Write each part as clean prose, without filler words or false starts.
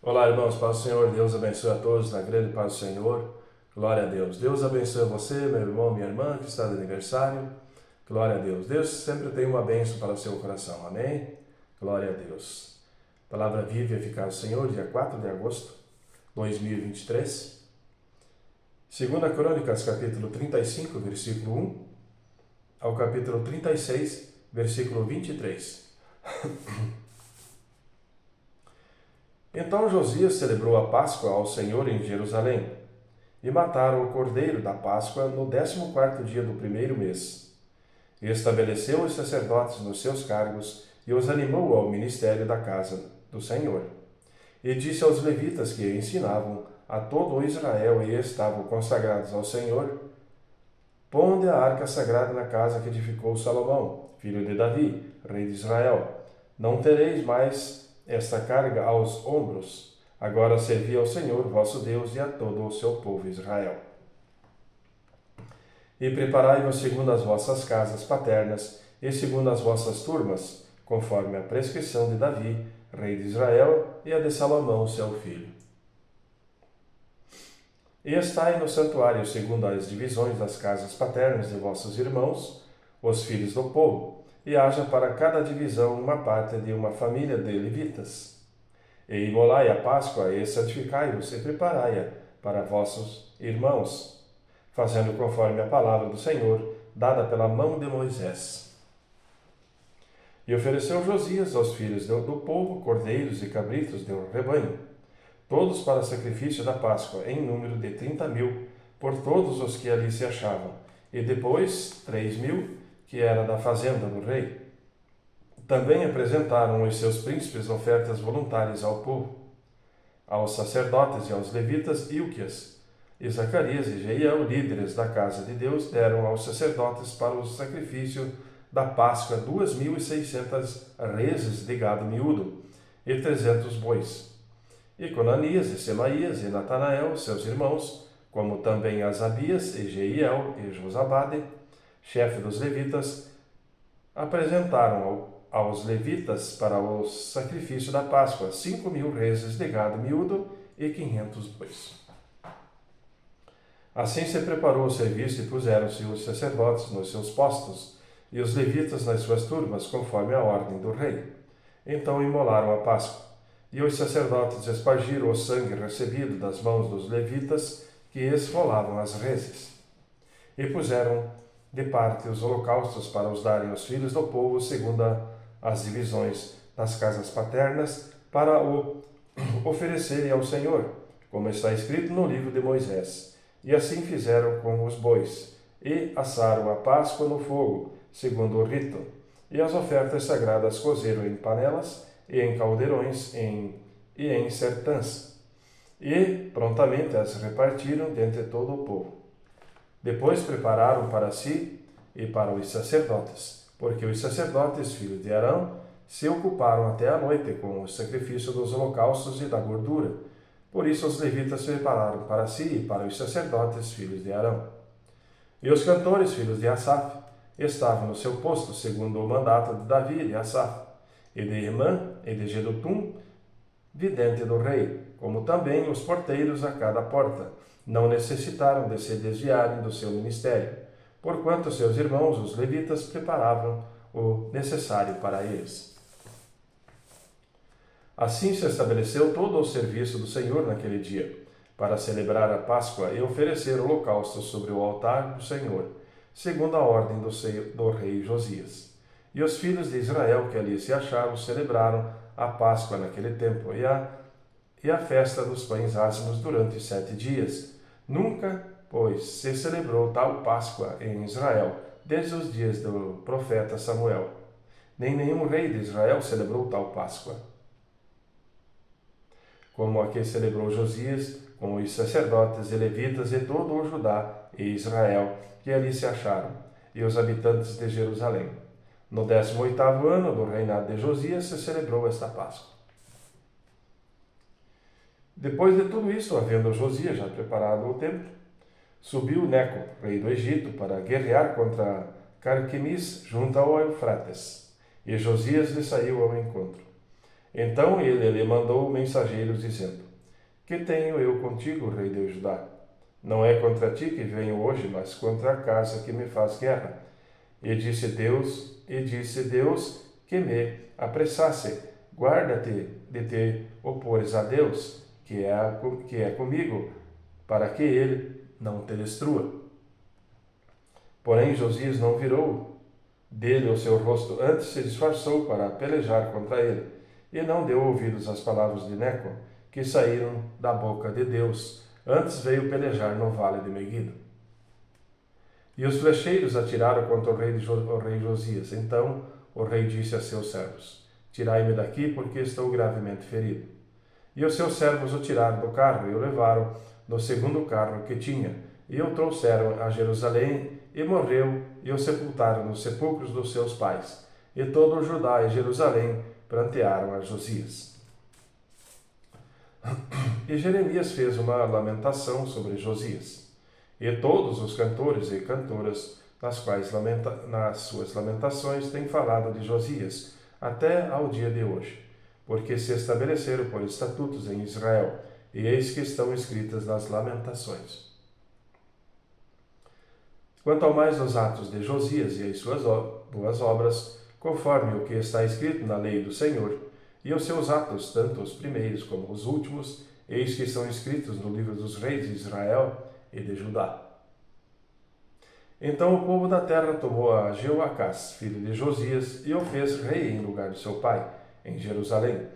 Olá, irmãos, paz do Senhor. Deus abençoe a todos na grande paz do Senhor. Glória a Deus. Deus abençoe você, meu irmão, minha irmã, que está de aniversário. Glória a Deus. Deus sempre tem uma bênção para o seu coração. Amém? Glória a Deus. Palavra viva e eficaz do Senhor, dia 4 de agosto de 2023. Segunda Crônicas, capítulo 35, versículo 1, ao capítulo 36, versículo 23. Então Josias celebrou a Páscoa ao Senhor em Jerusalém, e mataram o cordeiro da Páscoa no 14º dia do primeiro mês. E estabeleceu os sacerdotes nos seus cargos e os animou ao ministério da casa do Senhor. E disse aos levitas que ensinavam a todo o Israel e estavam consagrados ao Senhor: Ponde a arca sagrada na casa que edificou Salomão, filho de Davi, rei de Israel. Não tereis mais esta carga aos ombros. Agora servi ao Senhor vosso Deus e a todo o seu povo Israel. E preparai-vos segundo as vossas casas paternas e segundo as vossas turmas, conforme a prescrição de Davi, rei de Israel, e a de Salomão, seu filho. E estai no santuário segundo as divisões das casas paternas de vossos irmãos, os filhos do povo, e haja para cada divisão uma parte de uma família de levitas. E imolai a Páscoa e santificai-vos e preparai-a para vossos irmãos, fazendo conforme a palavra do Senhor, dada pela mão de Moisés. E ofereceu Josias aos filhos do povo cordeiros e cabritos de um rebanho, todos para sacrifício da Páscoa, em número de 30.000, por todos os que ali se achavam, e depois 3.000, que era da fazenda do rei. Também apresentaram os seus príncipes ofertas voluntárias ao povo. Aos sacerdotes e aos levitas, Ilquias e Zacarias e Jeiel, líderes da casa de Deus, deram aos sacerdotes para o sacrifício da Páscoa 2.600 reses de gado miúdo e 300 bois. E Conanias e Semaías e Natanael, seus irmãos, como também Asabias e Jeiel e Josabade, chefe dos levitas, apresentaram aos levitas para o sacrifício da Páscoa 5.000 reses de gado miúdo e 500 bois. Assim se preparou o serviço e puseram-se os sacerdotes nos seus postos e os levitas nas suas turmas, conforme a ordem do rei. Então imolaram a Páscoa, e os sacerdotes espargiram o sangue recebido das mãos dos levitas que esfolavam as reses. E puseram de parte os holocaustos para os darem aos filhos do povo, segundo as divisões das casas paternas, para o oferecerem ao Senhor, como está escrito no livro de Moisés. E assim fizeram com os bois, e assaram a Páscoa no fogo, segundo o rito. E as ofertas sagradas cozeram em panelas, e em caldeirões, e em sertãs. E prontamente as repartiram dentre todo o povo. Depois prepararam para si e para os sacerdotes, porque os sacerdotes, filhos de Arão, se ocuparam até a noite com o sacrifício dos holocaustos e da gordura. Por isso os levitas prepararam para si e para os sacerdotes, filhos de Arão. E os cantores, filhos de Asaf, estavam no seu posto, segundo o mandato de Davi e de Asaf, e de Emã e de Jedutum, vidente do rei, como também os porteiros a cada porta, não necessitaram de se desviarem do seu ministério, porquanto seus irmãos, os levitas, preparavam o necessário para eles. Assim se estabeleceu todo o serviço do Senhor naquele dia, para celebrar a Páscoa e oferecer holocaustos sobre o altar do Senhor, segundo a ordem do rei Josias. E os filhos de Israel que ali se acharam celebraram a Páscoa naquele tempo e a festa dos pães ázimos durante 7 dias. Nunca, pois, se celebrou tal Páscoa em Israel, desde os dias do profeta Samuel. Nem nenhum rei de Israel celebrou tal Páscoa, como a que celebrou Josias, com os sacerdotes e levitas e todo o Judá e Israel, que ali se acharam, e os habitantes de Jerusalém. No 18º ano do reinado de Josias se celebrou esta Páscoa. Depois de tudo isto, havendo Josias já preparado o templo, subiu Neco, rei do Egito, para guerrear contra Carquemis junto ao Eufrates, e Josias lhe saiu ao encontro. Então ele lhe mandou mensageiros, dizendo: Que tenho eu contigo, rei de Judá? Não é contra ti que venho hoje, mas contra a casa que me faz guerra. E disse Deus que me apressasse: Guarda-te de te opores a Deus, que é comigo, para que ele não te destrua. Porém Josias não virou dele o seu rosto, antes se disfarçou para pelejar contra ele, e não deu ouvidos às palavras de Neco, que saíram da boca de Deus. Antes veio pelejar no vale de Meguido. E os flecheiros atiraram contra o rei Josias. Então o rei disse a seus servos: Tirai-me daqui, porque estou gravemente ferido. E os seus servos o tiraram do carro e o levaram no segundo carro que tinha, e o trouxeram a Jerusalém, e morreu, e o sepultaram nos sepulcros dos seus pais. E todo o Judá e Jerusalém prantearam a Josias. E Jeremias fez uma lamentação sobre Josias. E todos os cantores e cantoras, nas suas lamentações, têm falado de Josias, até ao dia de hoje, porque se estabeleceram por estatutos em Israel, e eis que estão escritas nas lamentações. Quanto ao mais dos atos de Josias e as suas boas obras, conforme o que está escrito na lei do Senhor, e os seus atos, tanto os primeiros como os últimos, eis que são escritos no livro dos reis de Israel e de Judá. Então o povo da terra tomou a Jeoacás, filho de Josias, e o fez rei em lugar de seu pai, em Jerusalém.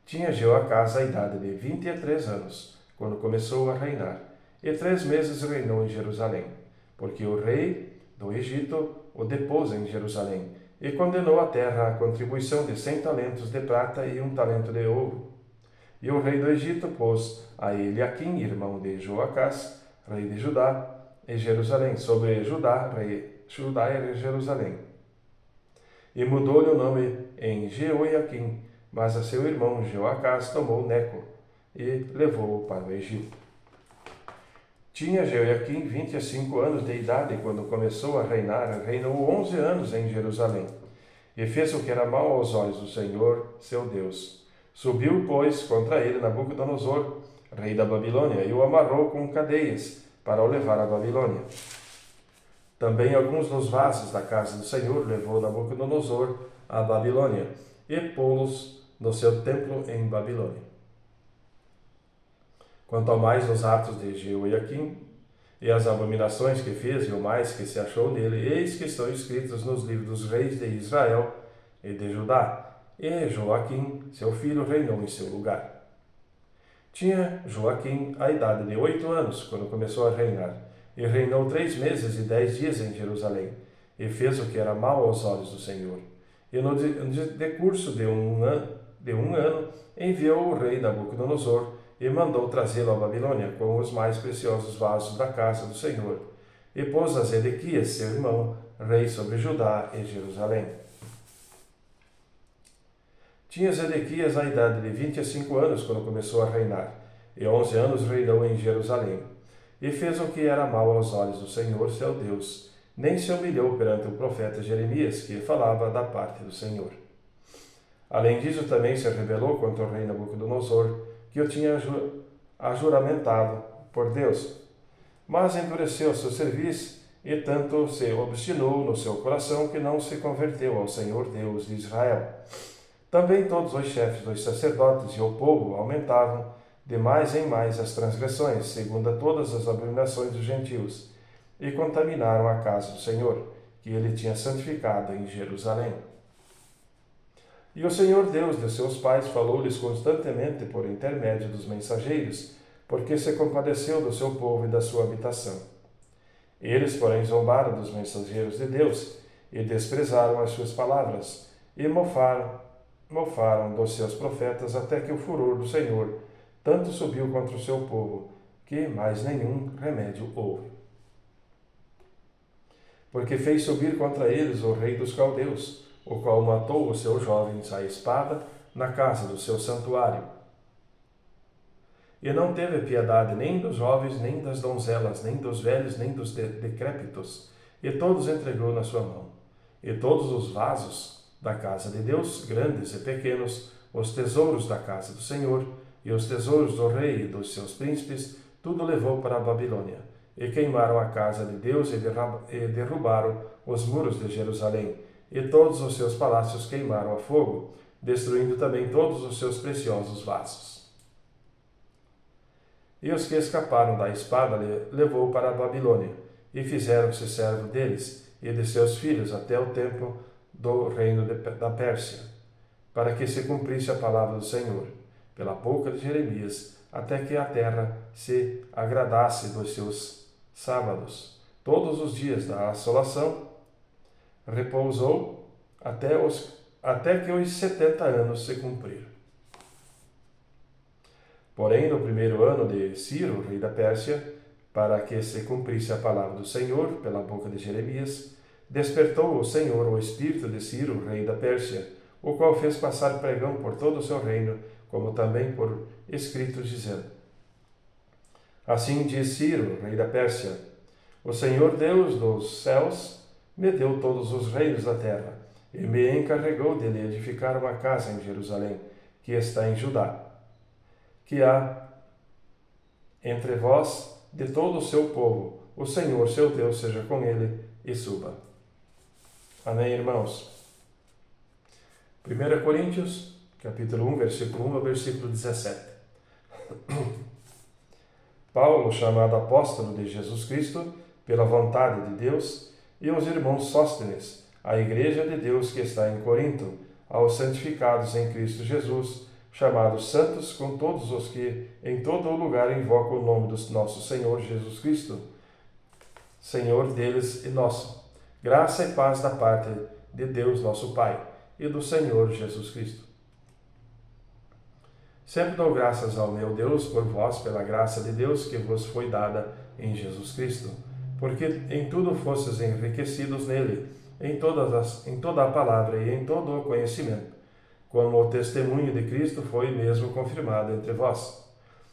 Tinha Jeoacás a idade de 23 anos, quando começou a reinar, e 3 meses reinou em Jerusalém, porque o rei do Egito o depôs em Jerusalém, e condenou a terra à contribuição de 100 talentos de prata e 1 talento de ouro. E o rei do Egito pôs a Eliaquim, irmão de Joacás, rei de Judá, e Jerusalém, sobre Judá e Jerusalém. E mudou-lhe o nome em Jeoiaquim, mas a seu irmão Jeoacás tomou Neco e levou-o para o Egito. Tinha Jeoiaquim 25 anos de idade quando começou a reinar, reinou 11 anos em Jerusalém, e fez o que era mau aos olhos do Senhor, seu Deus. Subiu, pois, contra ele Nabucodonosor, rei da Babilônia, e o amarrou com cadeias para o levar à Babilônia. Também alguns dos vasos da casa do Senhor levou Nabucodonosor à Babilônia, e pô-los no seu templo em Babilônia. Quanto ao mais os atos de Jeoiaquim, e as abominações que fez, e o mais que se achou nele, eis que estão escritos nos livros dos reis de Israel e de Judá. E Joaquim, seu filho, reinou em seu lugar. Tinha Joaquim a idade de 8 anos, quando começou a reinar, e reinou 3 meses e 10 dias em Jerusalém, e fez o que era mau aos olhos do Senhor. E no decurso de um ano, enviou o rei Nabucodonosor, e mandou trazê-lo à Babilônia com os mais preciosos vasos da casa do Senhor, e pôs a Zedequias, seu irmão, rei sobre Judá e Jerusalém. Tinha Zedequias a idade de 25 anos quando começou a reinar, e 11 anos reinou em Jerusalém, e fez o que era mau aos olhos do Senhor, seu Deus, nem se humilhou perante o profeta Jeremias, que falava da parte do Senhor. Além disso, também se rebelou contra o rei Nabucodonosor, que o tinha ajuramentado por Deus. Mas endureceu seu serviço, e tanto se obstinou no seu coração que não se converteu ao Senhor Deus de Israel. Também todos os chefes dos sacerdotes e o povo aumentavam de mais em mais as transgressões, segundo todas as abominações dos gentios, e contaminaram a casa do Senhor, que ele tinha santificado em Jerusalém. E o Senhor Deus de seus pais falou-lhes constantemente por intermédio dos mensageiros, porque se compadeceu do seu povo e da sua habitação. Eles, porém, zombaram dos mensageiros de Deus, e desprezaram as suas palavras, e mofaram dos seus profetas, até que o furor do Senhor tanto subiu contra o seu povo, que mais nenhum remédio houve. Porque fez subir contra eles o rei dos caldeus, o qual matou os seus jovens à espada na casa do seu santuário. E não teve piedade nem dos jovens, nem das donzelas, nem dos velhos, nem dos decrépitos, e todos entregou na sua mão. E todos os vasos da casa de Deus, grandes e pequenos, os tesouros da casa do Senhor, e os tesouros do rei e dos seus príncipes, tudo levou para a Babilônia. E queimaram a casa de Deus e derrubaram os muros de Jerusalém, e todos os seus palácios queimaram a fogo, destruindo também todos os seus preciosos vasos. E os que escaparam da espada levou para a Babilônia, e fizeram-se servo deles e de seus filhos até o tempo do reino da Pérsia, para que se cumprisse a palavra do Senhor, pela boca de Jeremias, até que a terra se agradasse dos seus sábados. Todos os dias da assolação repousou até que os 70 anos se cumpriram. Porém, no primeiro ano de Ciro, rei da Pérsia, para que se cumprisse a palavra do Senhor pela boca de Jeremias, despertou o Senhor o espírito de Ciro, rei da Pérsia, o qual fez passar pregão por todo o seu reino, como também por escrito, dizendo: Assim diz Ciro, rei da Pérsia: O Senhor Deus dos céus me deu todos os reinos da terra, e me encarregou de lhe edificar uma casa em Jerusalém, que está em Judá, que há entre vós de todo o seu povo. O Senhor, seu Deus, seja com ele e suba. Amém, irmãos? 1 Coríntios, capítulo 1, versículo 1 ao versículo 17. Paulo, chamado apóstolo de Jesus Cristo, pela vontade de Deus, e os irmãos Sóstenes, a igreja de Deus que está em Corinto, aos santificados em Cristo Jesus, chamados santos, com todos os que em todo o lugar invocam o nome do nosso Senhor Jesus Cristo, Senhor deles e nosso. Graça e paz da parte de Deus, nosso Pai, e do Senhor Jesus Cristo. Sempre dou graças ao meu Deus por vós, pela graça de Deus que vos foi dada em Jesus Cristo, porque em tudo fostes enriquecidos nele, em toda a palavra e em todo o conhecimento, como o testemunho de Cristo foi mesmo confirmado entre vós.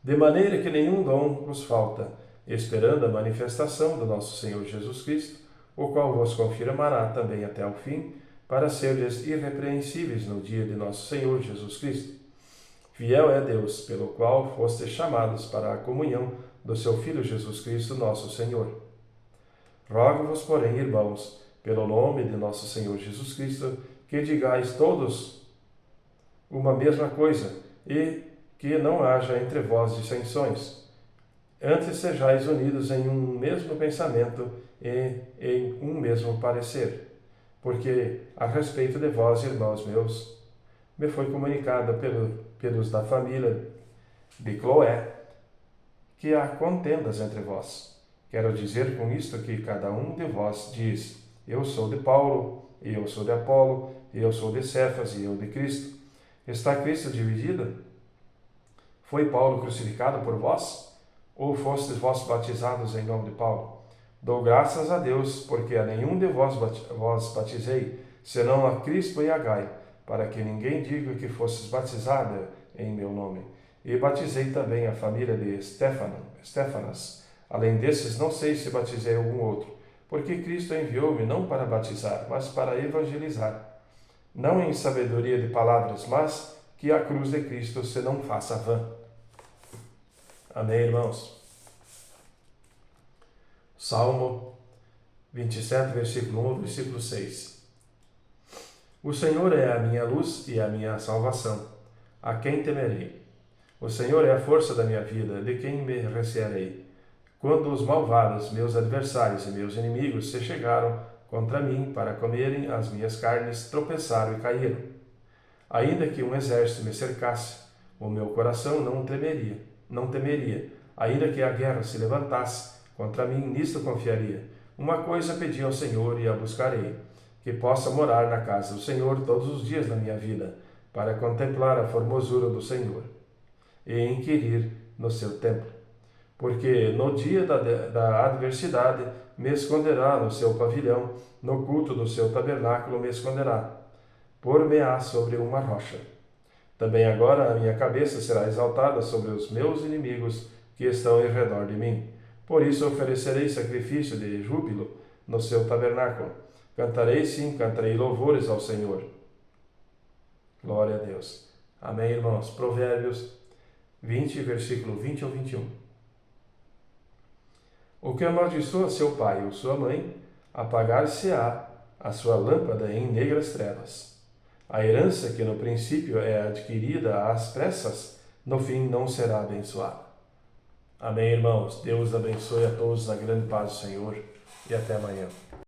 De maneira que nenhum dom vos falta, esperando a manifestação do nosso Senhor Jesus Cristo, o qual vos confirmará também até o fim, para seres irrepreensíveis no dia de nosso Senhor Jesus Cristo. Fiel é Deus, pelo qual fostes chamados para a comunhão do seu Filho Jesus Cristo, nosso Senhor. Rogo-vos, porém, irmãos, pelo nome de nosso Senhor Jesus Cristo, que digais todos uma mesma coisa, e que não haja entre vós dissensões. Antes sejais unidos em um mesmo pensamento e em um mesmo parecer. Porque, a respeito de vós, irmãos meus, me foi comunicado pelos da família de Cloé, que há contendas entre vós. Quero dizer com isto que cada um de vós diz: eu sou de Paulo, e eu sou de Apolo, e eu sou de Cefas, e eu de Cristo. Está Cristo dividido? Foi Paulo crucificado por vós? Ou fostes vós batizados em nome de Paulo? Dou graças a Deus, porque a nenhum de vós batizei, senão a Crispo e a Gaio, para que ninguém diga que fostes batizada em meu nome. E batizei também a família de Estéfanas. Além desses, não sei se batizei algum outro, porque Cristo enviou-me não para batizar, mas para evangelizar, não em sabedoria de palavras, mas que a cruz de Cristo se não faça vã. Amém, irmãos? Salmo 27, versículo 1, versículo 6. O Senhor é a minha luz e a minha salvação. A quem temerei? O Senhor é a força da minha vida, de quem me recearei? Quando os malvados, meus adversários e meus inimigos se chegaram contra mim para comerem as minhas carnes, tropeçaram e caíram. Ainda que um exército me cercasse, o meu coração não temeria. Ainda que a guerra se levantasse contra mim, nisto confiaria. Uma coisa pedi ao Senhor e a buscarei, que possa morar na casa do Senhor todos os dias da minha vida, para contemplar a formosura do Senhor e inquirir no seu templo. Porque no dia da adversidade me esconderá no seu pavilhão, no culto do seu tabernáculo me esconderá, por-me-á sobre uma rocha. Também agora a minha cabeça será exaltada sobre os meus inimigos que estão em redor de mim. Por isso oferecerei sacrifício de júbilo no seu tabernáculo. Cantarei louvores ao Senhor. Glória a Deus. Amém, irmãos? Provérbios 20, versículo 20 ao 21. O que amaldiçoa seu pai ou sua mãe, apagar-se-á a sua lâmpada em negras trevas. A herança que no princípio é adquirida às pressas, no fim não será abençoada. Amém, irmãos? Deus abençoe a todos na grande paz do Senhor e até amanhã.